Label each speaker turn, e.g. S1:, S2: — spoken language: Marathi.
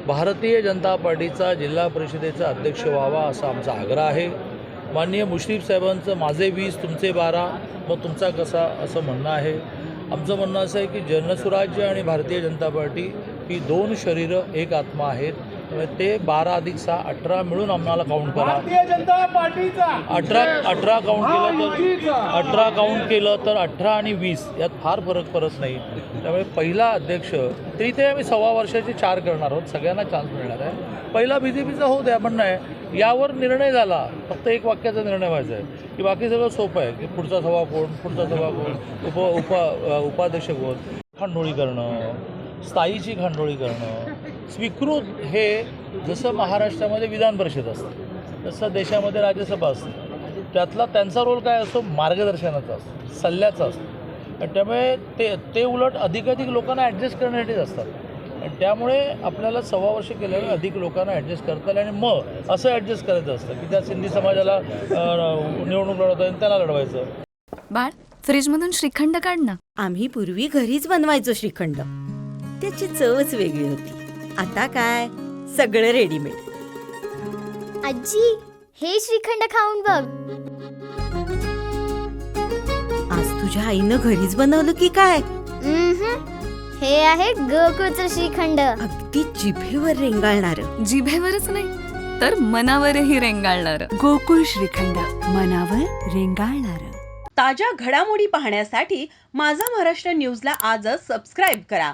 S1: भारतीय जनता पार्टीचा जिल्हा परिषदेचा अध्यक्ष व्हावा असा आमचा आग्रह आहे. माननीय मुश्रीफ साहेबांचं माझे 20 तुमचे 12 मग तुमचा कसा असं म्हणणं आहे. आमचं म्हणणं असं आहे की जनसुराज्य आणि भारतीय जनता पार्टी ही 2 शरीरं एक आत्मा आहेत. त्यामुळे ते 12 अधिक 6 18 मिळून आम्हाला काउंट करा.
S2: भारतीय जनता पार्टीचा
S1: 18 काउंट केलं तर 18 आणि 20 यात फार फरक पडत नाही. त्यामुळे पहिला अध्यक्ष तरी ते आम्ही 1.25 वर्षाचे 4 करणार आहोत. सगळ्यांना चान्स मिळणार आहे. पहिला BJPचा होऊ द्या म्हणणं आहे. यावर निर्णय झाला, फक्त एक वाक्याचा निर्णय व्हायचा आहे की बाकी सगळं सोपं आहे की पुढचा सभा कोण, उपाध्यक्ष कोण. खांडोळी करणं, स्थायीची खांडोळी करणं, स्वीकृत हे जसं महाराष्ट्रामध्ये विधान परिषद असतं तसं देशामध्ये राज्यसभा असते. त्यातला त्यांचा रोल काय असतो? मार्गदर्शनाचा असतो, सल्ल्याचा असतो. आणि त्यामुळे ते उलट अधिकाधिक लोकांना ॲडजस्ट करण्यासाठीच असतात. आणि त्यामुळे आपल्याला 1.25 वर्ष केल्यामुळे अधिक लोकांना ॲडजस्ट करता येईल. आणि मग असं ॲडजस्ट करायचं असतं की त्या सिंधी समाजाला निवडणूक लढवता येईल, त्याला लढवायचं.
S3: बाळ, फ्रीजमधून श्रीखंड काढ ना.
S4: आम्ही पूर्वी घरीच बनवायचो श्रीखंड. त्याची चवच वेगळी होती. आता काय सगळं रेडीमेड.
S5: आजी, हे श्रीखंड खाऊन बघ.
S4: आज तुझ्या आईनं घरीच बनवलं की काय?
S5: हे आहे गोकुळचं श्रीखंड.
S4: अगदी जिभेवर रेंगाळणार.
S3: जिभेवरच नाही तर मनावरही रेंगाळणार.
S6: गोकुळ श्रीखंड, मनावर रेंगाळणार.
S7: ताज्या घडामोडी पाहण्यासाठी माझा महाराष्ट्र न्यूजला आजच सबस्क्राईब करा.